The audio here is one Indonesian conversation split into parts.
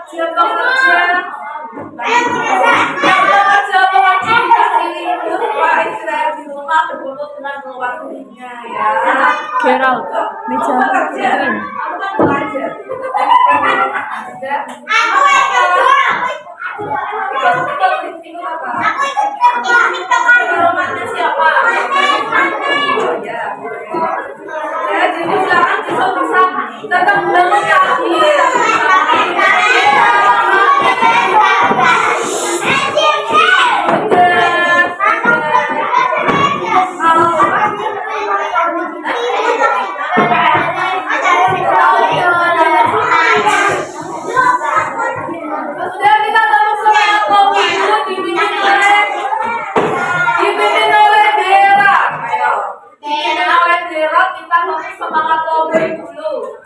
Siapa kerja? Yang udah kerja wajib kasih libur, Pak, istirahat di rumah berbulu dengan keluarganya ya. Gerald, meja Aku kerja, aku kan belajar. Aku siapa? Ya, ya, jadi sekarang kita bisa tetap berkreasi. Sudah kita tepuk semangat kopi dulu dipimpin oleh Dera. Ayo, dipimpin oleh Dera, kita tepuk semangat kopi dulu.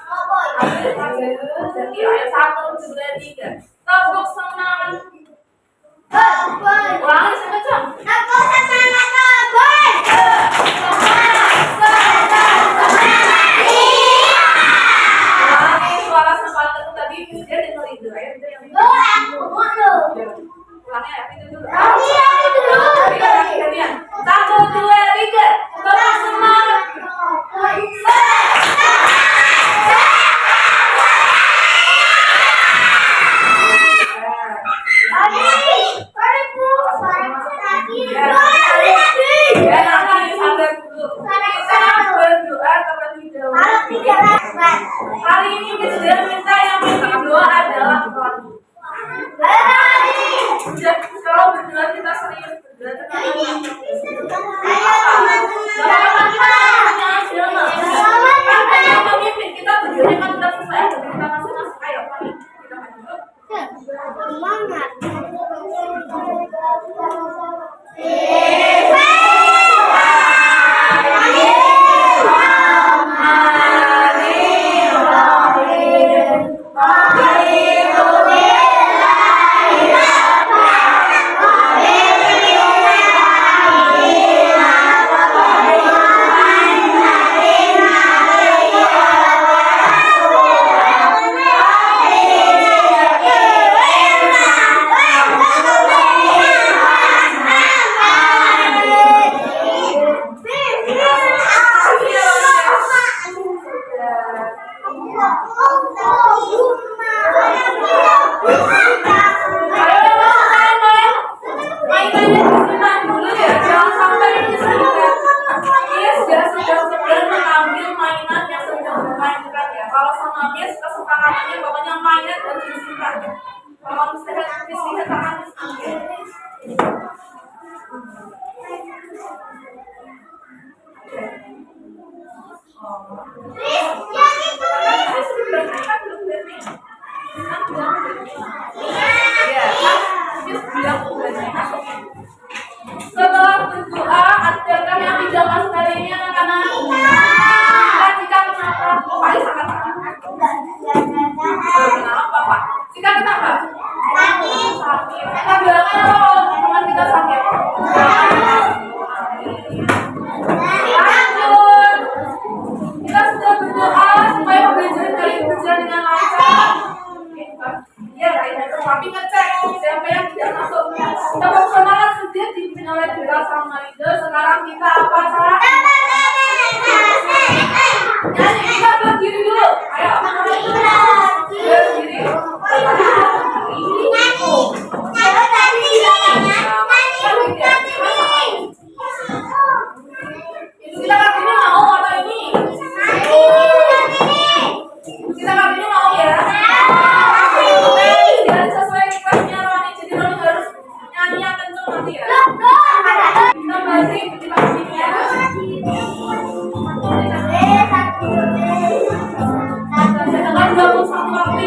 Jadi ayo 1, 2, 3. Tepuk semangat. Ulangi sekencang. Tepuk semangat kopi. Ulangi suara semangat itu tadi dia dengerin dulu. Ayo itu yang ulangi ya, itu dulu. Gantian. 1, 2, 3. Tepuk semangat. Ya, nanti sampai dulu. Kita berdoa terlebih dahulu. Hari ini kita minta yang minta doa adalah Roni. Sudah, kalau berdoa kita serius berdoa. Yang memimpin kita berdoa kan kita selesai kita masing-masing. Ayo, Roni, kita maju dulu. Setelah berdoa, ajarkan yang tidak masuk hari ini anak-anak. Jika kenapa? Pak sangat kenapa Pak? Jika kenapa? Sakit. Kita bilang kalau teman kita sakit. Lanjut. Kita sudah berdoa supaya pembelajaran kali ini berjalan dengan lancar. Ya, tapi ngecek siapa yang tidak masuk. Tepuk semangat sudah dipimpin oleh Dera sama Linda. Sekarang kita apa cara? Nyanyi, kita berdiri dulu. Ayo. Berdiri. Kita kartunya mau atau ini? Kita kartunya mau ya? Biar sesuai requestnya Roni, jadi Roni harus nyanyi yang kenceng nanti ya. Kita balik, kita sini ya. Saya dengar 21 waktu.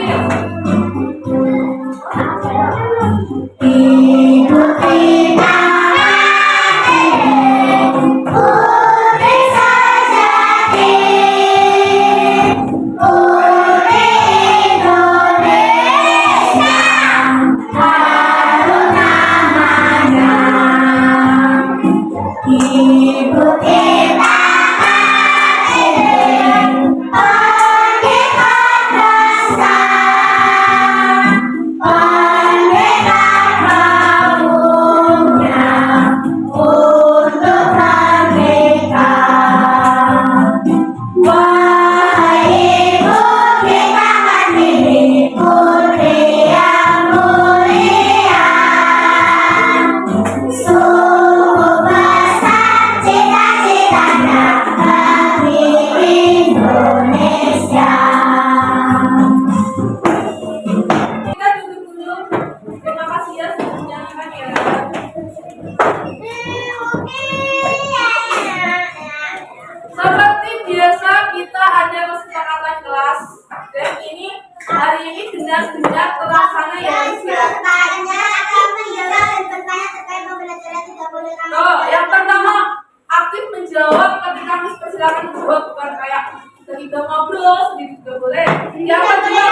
banyak terlaksana ya guys ya. Bertanya akan menjawab dan bertanya terkait pembelajaran 30 tahun. Oh, yang pertama aktif menjawab ketika Miss persilakan menjawab, bukan kayak ketika ngobrol sendiri juga boleh. Yang kedua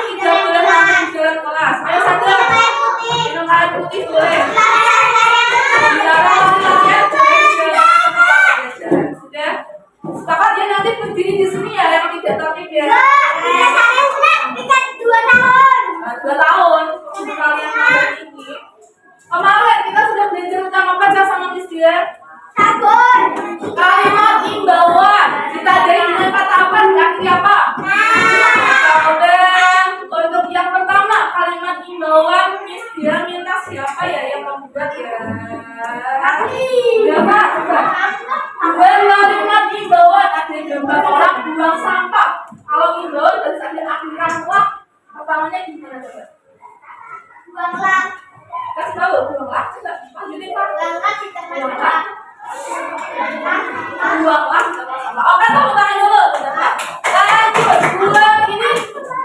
tidak boleh makan di dalam kelas. Ayo satu. Minum air putih boleh. Dilarang lari-larian boleh di dalam tempat pembelajaran. Sudah. Sepakat ya, nanti berdiri di sini ya yang tidak tertib ya. Saya sudah dekat 2 tahun. 2 tahun untuk kalian kalian ini. Kemarin kita sudah belajar tentang apa aja sama Miss dia? Sabun. Kalimat imbauan. Kita dari dengan kata apa? Diakhiri apa? Kemudian untuk yang pertama kalimat imbauan Miss dia minta siapa ya yang membuat ya? Siapa? Dan kalimat imbauan ada gambar orang buang sampah. Kalau imbauan harus ada akhiran wah. Pertamanya gimana coba? Buanglah. Kasih tahu, buanglah. Coba lanjutin Pak. Buanglah di tempat Buanglah. sampah. Buanglah di tempat sampah. Oke, tepuk tangan dulu. Lanjut.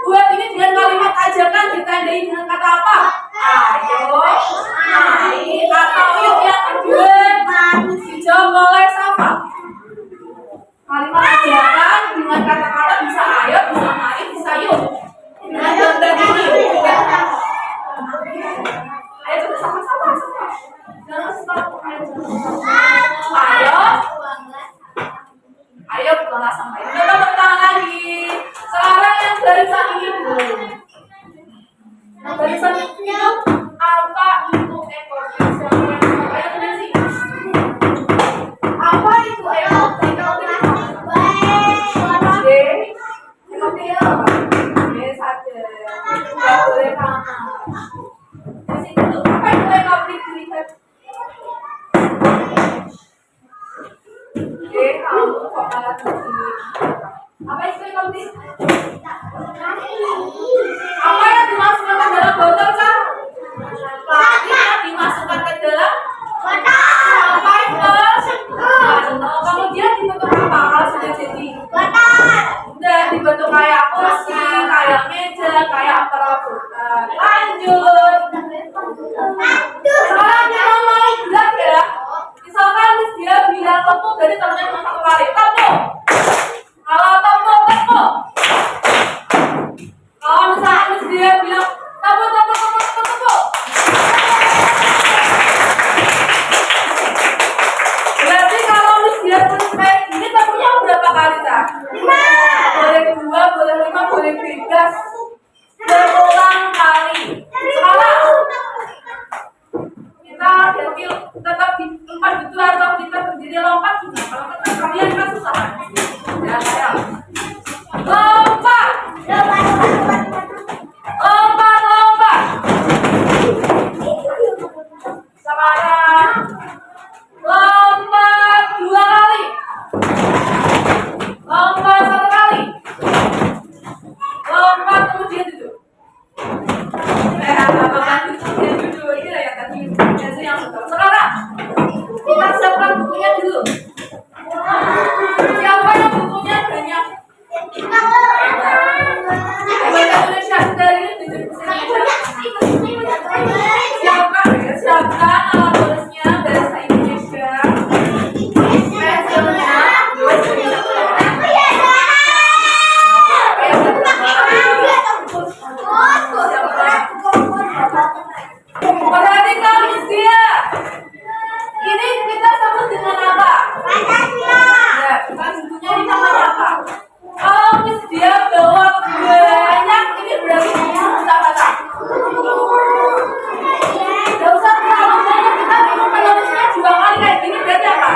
Buat ini dengan kalimat ajakan ditandai dengan kata apa? Ayo, mari, atau yuk yang kedua. Dijawab oleh siapa? Kalimat ajakan dengan kata-kata bisa ayo, bisa mari, bisa yuk. Dengan gambar ini. Ayo coba sama-sama. Jangan stop. Ayo. Ayo buanglah sampah. Coba tepuk tangan lagi. Sekarang yang barisan ini dulu. Yang barisan itu apa itu ekor? Ayo tulis sih. Apa itu ekor? Tidak boleh kanan. Di situ tuh. Apa itu ekor? Dilihat. Kamu kok malah begini? Apa itu yang penting? Apa yang dimasukkan ke dalam botol kan? Yang dimasukkan ke dalam sampai ke kemudian dibentuk apa kalau sudah jadi? Udah dibentuk kayak kursi, kayak meja, kayak perabotan. Lanjut. Sekarang kita mau buat ya. Misalkan dia bilang tepuk dari temennya cuma 1 kali. Tepuk. Kalau tepuk. Kalau misalkan dia bilang tepuk. Berarti kalau dia terus kayak gini tepuknya berapa kali Kak? 5. Boleh 2, boleh 5, boleh bebas. Berulang kali. Sekarang kita tetap di tempat itu atau kita berdiri lompat juga. Kalau kalian kan susah. Ya, ayo. Lompat. Sekarang lompat 2 kali. Lompat 1 kali. Lompat kemudian duduk. Duduk ini lah yang tadi. Yang sekarang kita siapkan bukunya dulu. Siapa yang bukunya banyak? Bahasa Indonesia dari ini siapkan alat tulisnya bahasa Indonesia. Pensilnya. Perhatikan dia. Ini kita sebut dengan apa? Ya, kita sebutnya ini namanya apa? Kalau Miss dia bawa banyak, ini berarti kita kata. Gak usah terlalu banyak, kita minum penulisnya 2 kali kayak gini berarti apa?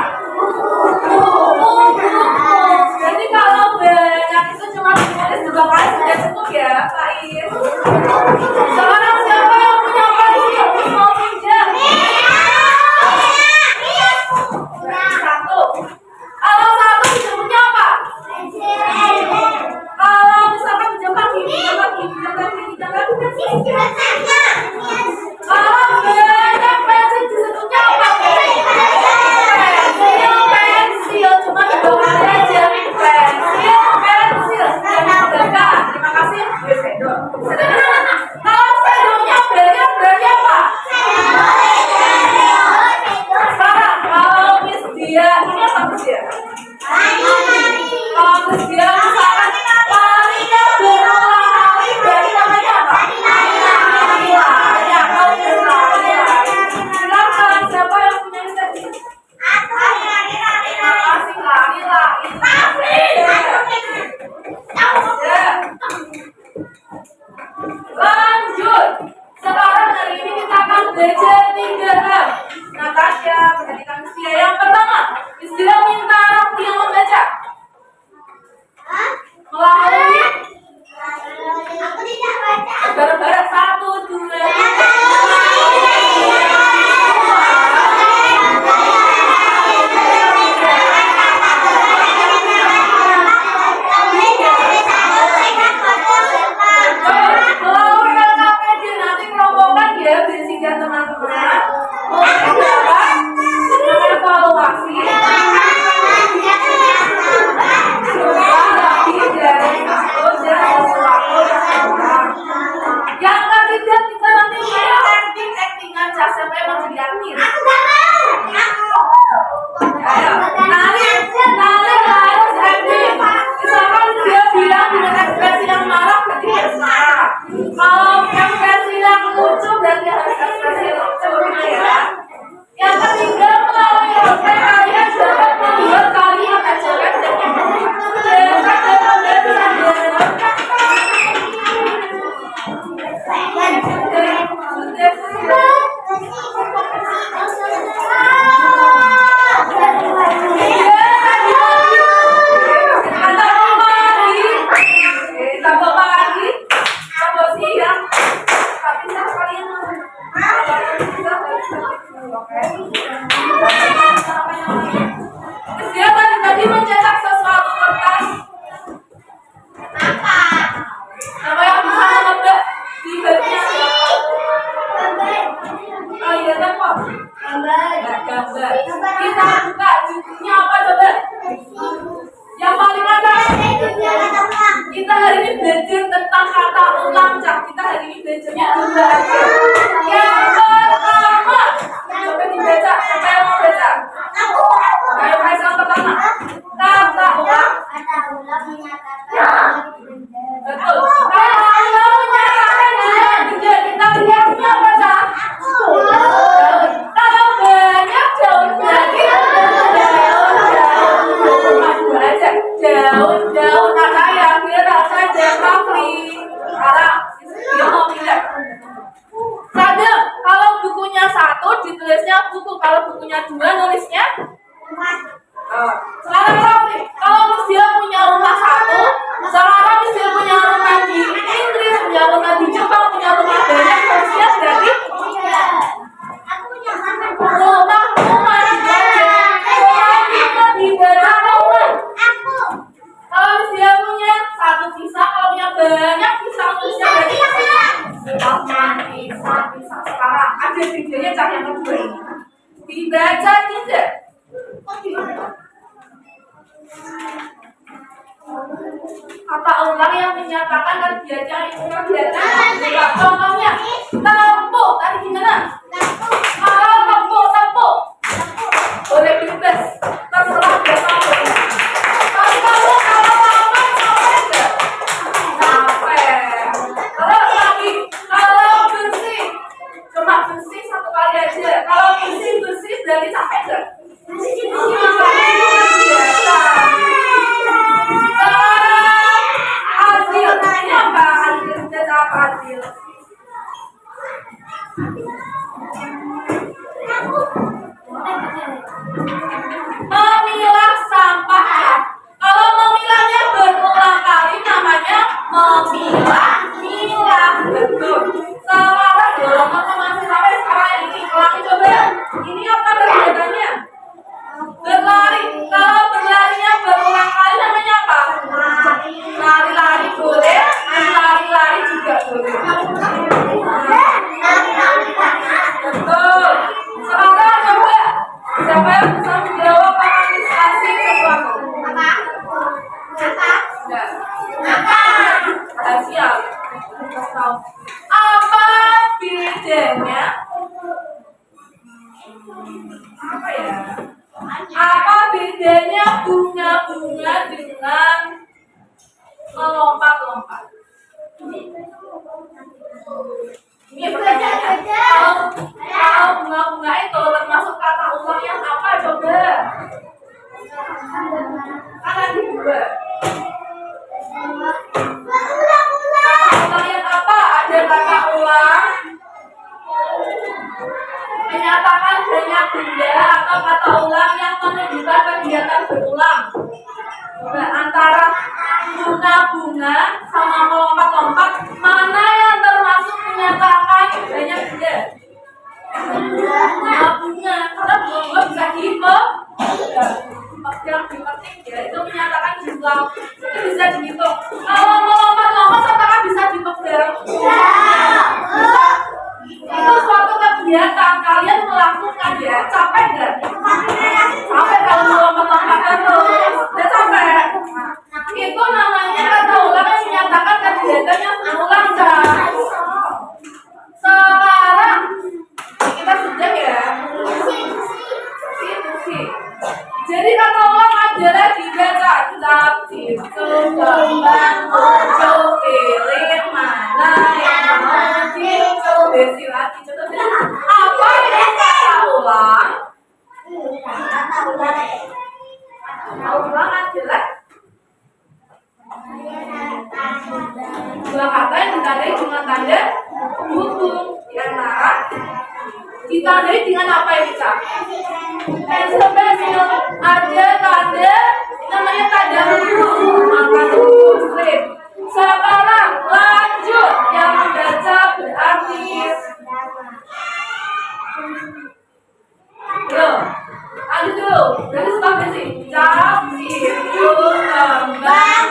Berarti kalau banyak itu cuma ditulis 2 kali sudah cukup ya, Pak Is. Sekarang siapa yang punya pensil? Mau pinjam? Satu. Kalau satu disebutnya apa? Kalau misalkan pinjamkan gini. Kalau banyak pensil disebutnya apa? Pensil. Cuma 2 kali aja. Pensil. Jangan terima kasih. evaluasi yang ketiga kita nanti kayak acting-actingan siapa yang mau jadi artis. Ayo, nari harus acting. Misalkan dia bilang dengan ekspresi yang marah berarti harus marah. Kalau ekspresi yang lucu berarti harus ekspresi lucu ya. Yang ketiga melalui roleplay kalian dapat membuat kalimat ajaran dan dia tadi mencetak sesuatu kertas. Apa yang bisa menebak di bagian siapa? Oh iya apa? Gambar. Kita buka bukunya apa coba? Yang paling atas. Kita hari ini belajar tentang kata ulang, Cak. Kita hari ini belajarnya dua aja. Yang pertama, coba dibaca. Siapa yang mau baca? Ayo Faisal pertama. Kata ulang. Betul. Kalau menyatakan juga kita lihatnya apa, Cak? Kalau banyak daun berarti daun kata yang dirasa Jeffrey. Sekarang dia mau pindah. Kadang kalau bukunya satu ditulisnya buku, kalau bukunya dua nulisnya. Sekarang Rafli, kalau dia punya rumah satu, sekarang dia punya rumah di Inggris, punya rumah di Jepang, punya rumah banyak, nulisnya berarti rumah dibaca rumah. Kalau dia punya satu pisang, kalau punya banyak pisang, nulisnya berarti pisang. Sekarang ada videonya Cak yang kedua ini. Dibaca tidak? Kata ulang yang menyatakan kegiatan itu kegiatan. Contohnya, tempuk. Tadi gimana? Tempuk. Boleh bebas. Terserah dia sampai. Tapi kalau lama sampai enggak? Sampai. Terus lagi, kalau bersih. Cuma bersih satu kali aja. Kalau bersih berarti sampai enggak? Memilah sampah. Kalau memilahnya berulang kali namanya memilah. Betul. Sekarang dorong masih sampai sekarang ini ulangi coba. Ini apa kegiatannya? Berlari. Kalau berlarinya berulang kali namanya apa? Lari-lari boleh, lari-lari juga boleh. Betul. Sekarang coba siapa yang bisa menjawab administrasi sesuatu? Rahasia. Apa bedanya? Apa bedanya bunga-bunga dengan melompat-lompat? Ini pertanyaannya. Kalau bunga-bunga itu termasuk kata ulang yang apa coba? Karena di dua. Kata ulang yang apa? Ada kata ulang menyatakan banyak benda atau kata ulang yang menunjukkan kegiatan berulang. Antara bunga-bunga sama melompat-lompat, mana yang termasuk menyatakan banyak benda? Bunga-bunga, karena bunga bisa dihitung. Yang dipetik ya, itu menyatakan jumlah. Itu bisa dihitung. Kalau melompat-lompat, apakah bisa dipegang? Itu suatu kegiatan kalian melakukan kembang ojo pilih mana yang mau dicoba. Besi lagi contohnya apa ini kata ulang? Ulang adalah dua kata yang ditandai dengan tanda dukung. Yang antara ditandai dengan apa ya bisa? Pensil ada tanda namanya tanda huruf, maka huruf strip. Sekarang lanjut yang membaca berarti lanjut dulu. Jadi stop di sini. Cap itu kembang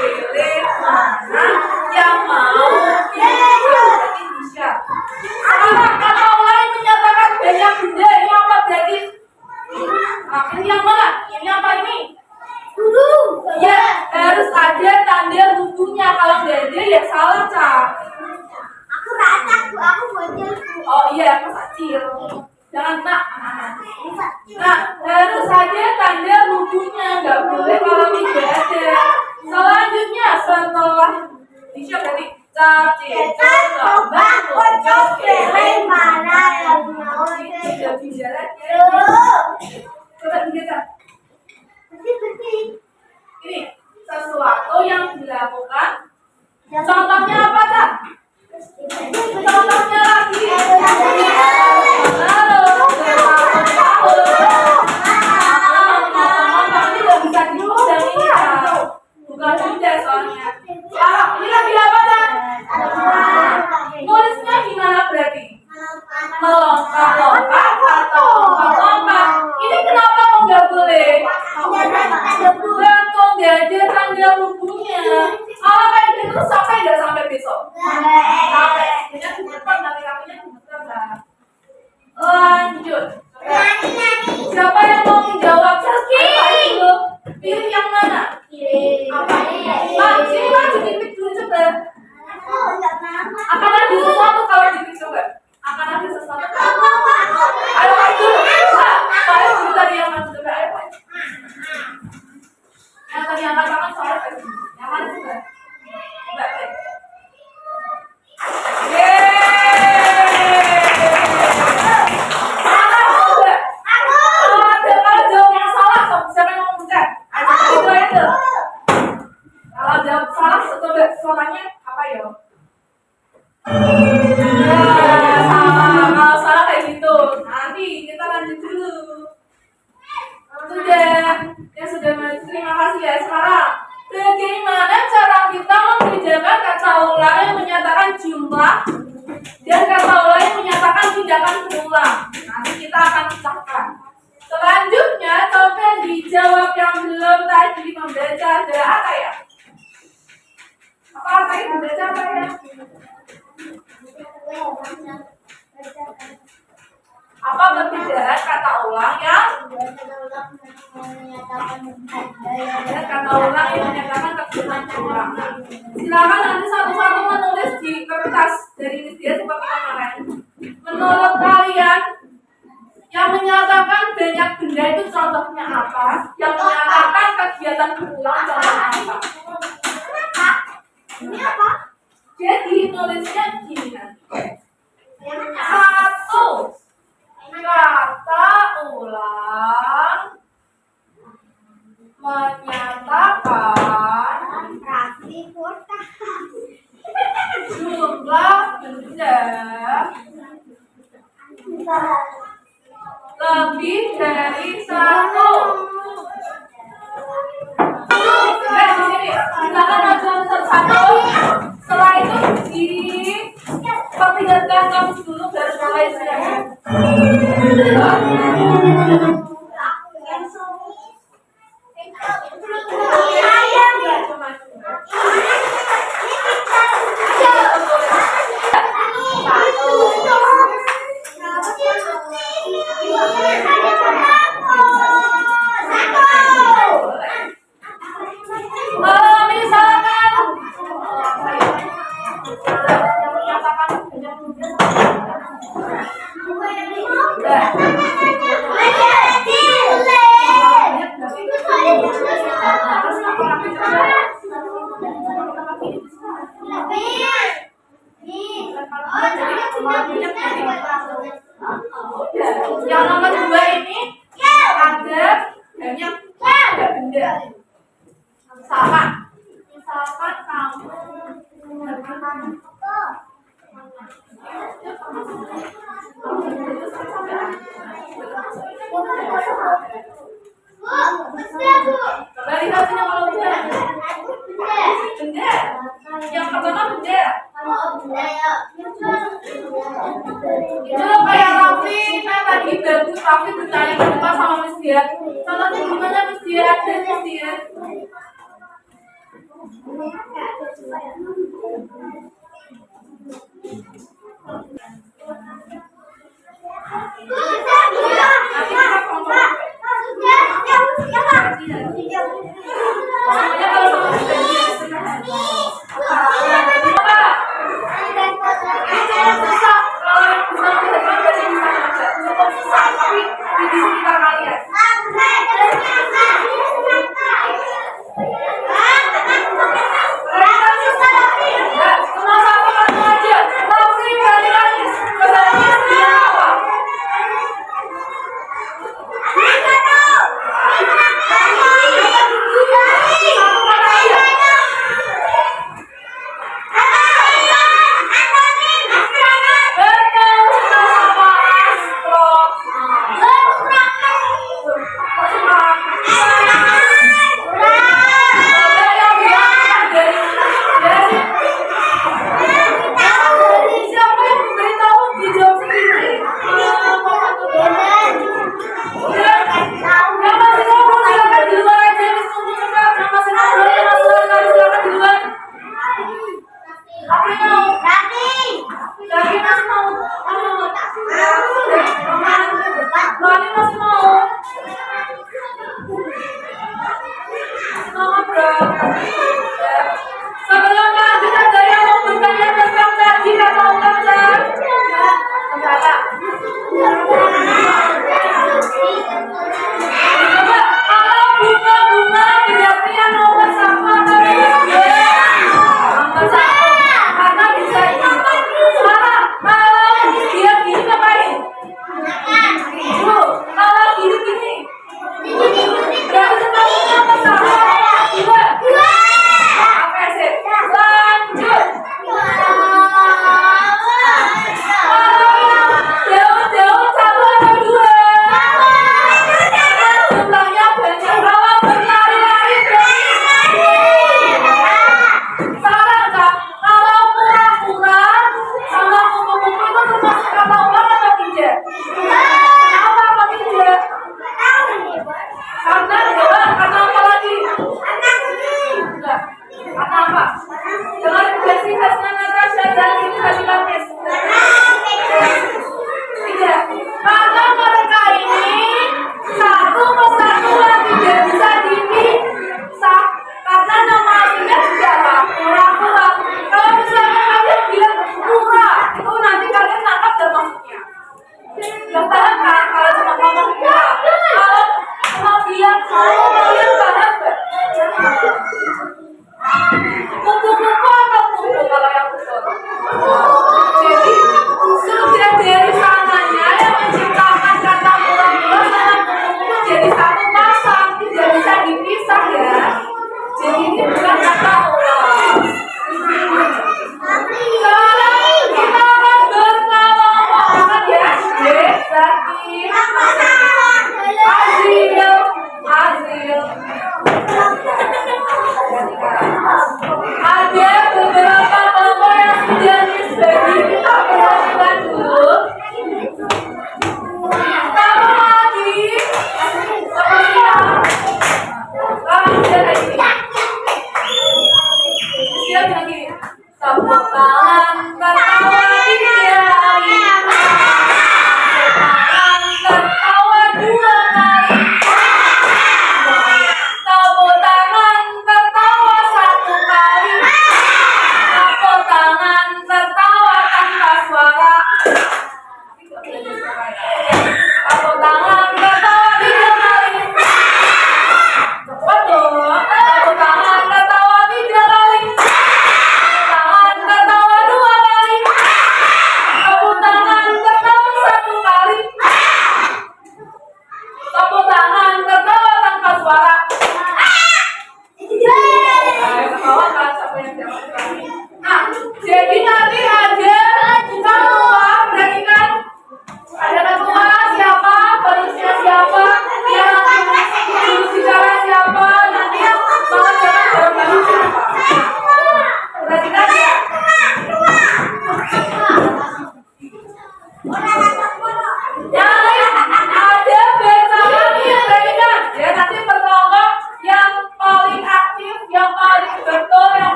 pilih mana yang mau berarti bisa. Sekarang kata lain menyatakan banyak benda. Ini apa berarti? Ini yang mana? Ini apa ini? Huruf. Ya, harus ada tanda hurufnya. Kalau nggak ada ya salah, Cap. Aku rata, aku bocil. Oh iya, aku kecil. Jangan nak. Nah, harus ada tanda hurufnya. Nggak boleh kalau tidak ada. Selanjutnya setelah bisa berarti Cetak kembang ojo pilih mana yang mau tidak bicara. Coba dibaca. bersih. Ini sesuatu yang dilakukan. Contohnya apa, Kak? Contohnya lagi. Ini nggak bisa diulang ini, Kak. Bukan mudah soalnya. Ini lagi apa, Kak? Nulisnya gimana berarti? Melompat atau lompat. Ini kenapa kok nggak boleh? Betul, nggak ada tanda hubungnya. Kalau kayak gitu sampai nggak sampai besok? Sampai. Punya gemeter, nanti kakinya gemeter lah. Lanjut. Siapa yang mau menjawab? Pilih. Pilih yang mana? Apa ini? Sini maju dipik dulu coba. Akan ada sesuatu kalau dipik coba. Akan ada sesuatu. Ayo maju. Ayo dulu tadi yang maju coba. Ayo maju. Yang tadi angkat tangan soalnya tadi. Yang mana coba? Coba. Suaranya apa ya? Kalau salah kayak gitu, nanti kita lanjut dulu. Sudah, sudah maju. Terima kasih ya. Sekarang, bagaimana cara kita membedakan kata ulang yang menyatakan jumlah dan kata ulang yang menyatakan tindakan berulang? Nanti kita akan pisahkan. Selanjutnya, coba dijawab yang belum tadi membaca ada apa ya? Apa tadi membaca apa ya? Apa perbedaan kata ulang yang kata ulang yang menyatakan kebetulan berulang? Silakan nanti satu-satu menulis di kertas dari media seperti kemarin. Menurut kalian, yang menyatakan banyak benda itu contohnya apa? Yang menyatakan kegiatan berulang contohnya apa? Ini apa? Jadi nulisnya gini nanti. Satu kata ulang menyatakan jumlah benda lebih dari satu. Di sini silakan maju satu. Setelah itu diperlihatkan kamus dulu baru mulai silakan. Terus jadi lagunya gini. Yang nomor 2 ini ada banyak ada benda. Sama. Misalkan kamu coba lihat sini kalau benda. Benda. Yang pertama benda. Itu kayak Raffi, kan tadi bagus Raffi bertanya kenapa sama Miss Dia. Contohnya gimana Miss Dia? Ada Miss Dia. Pokoknya kalau sama Miss Dia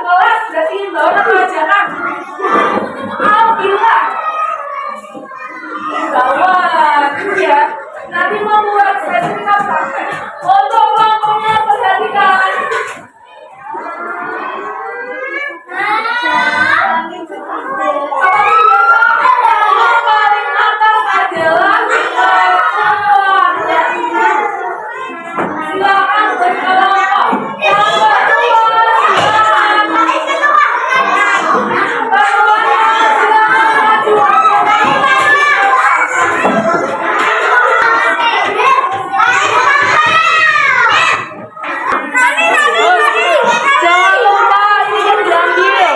kelas berarti bawa pelajaran. Alhamdulillah. Gawat, ya. Nanti mau buat sertifikat praktek. Untuk kelompoknya perhatikan. Yang paling atas adalah semuanya. Silakan berkelompok. Jangan lupa ini yang diambil.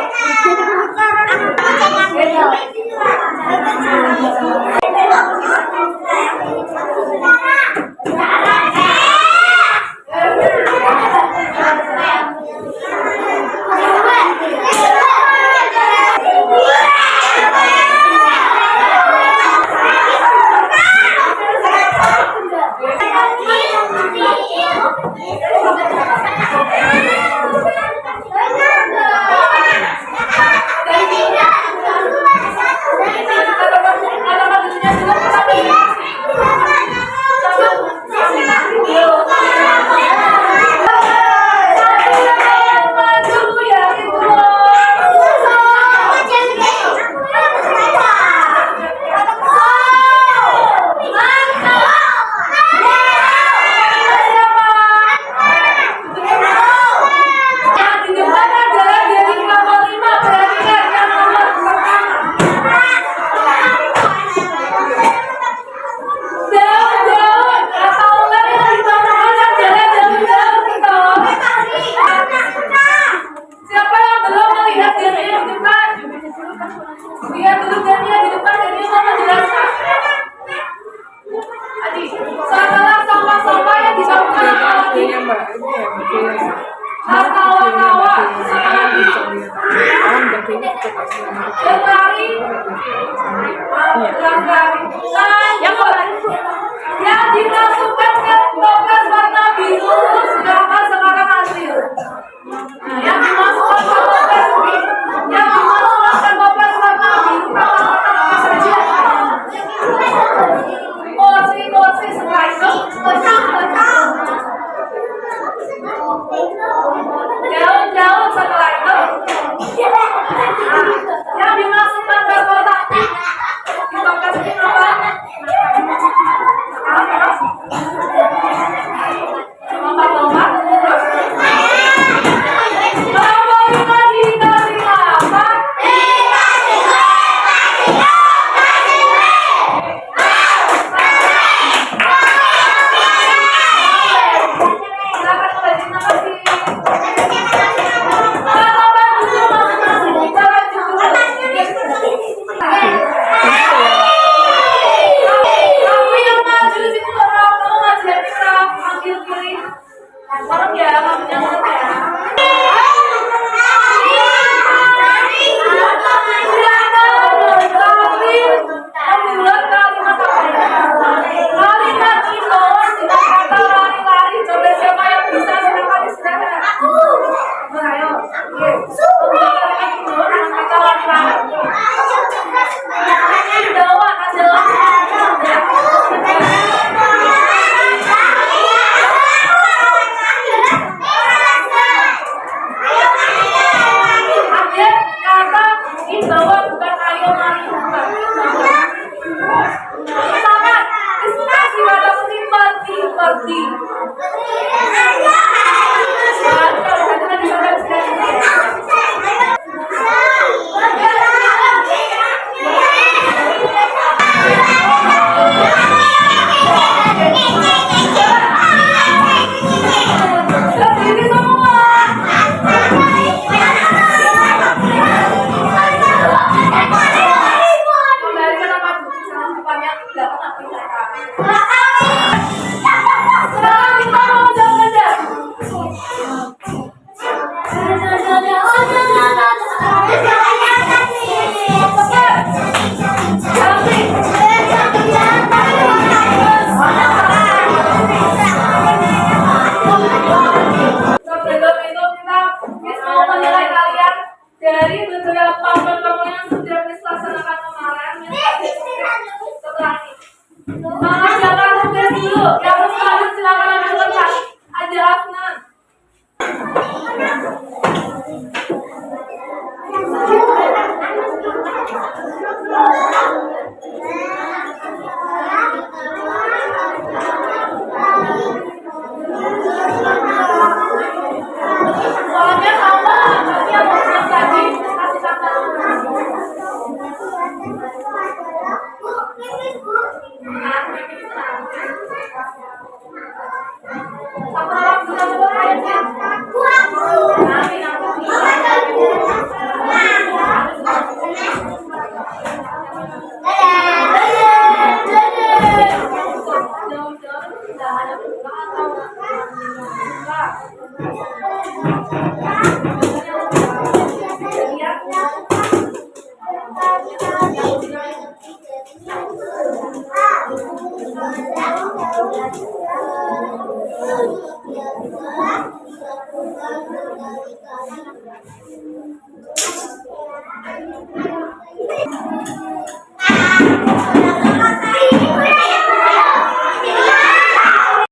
Dia duduk dan dia di depan dan dia mau menjelaskan. Adi, setelah sampah-sampah yang dilakukan lagi, kawan-kawan berlari, yang dimasukkan ke toples warna biru, sedangkan sekarang hasil. Yang dimasukkan ke toples warna biru, apa saja? Kursi setelah itu. Jauh setelah itu. Yang dimasukkan ke kotak di toples ini apa? Lompat-lompat. Terus kelompok ini dikasih apa? Silakan kembali, terima kasih. Soalnya sama, tapi yang mau siap lagi kasih tanda. Nah, ini sama orang sudah berani. Nanti Thank you.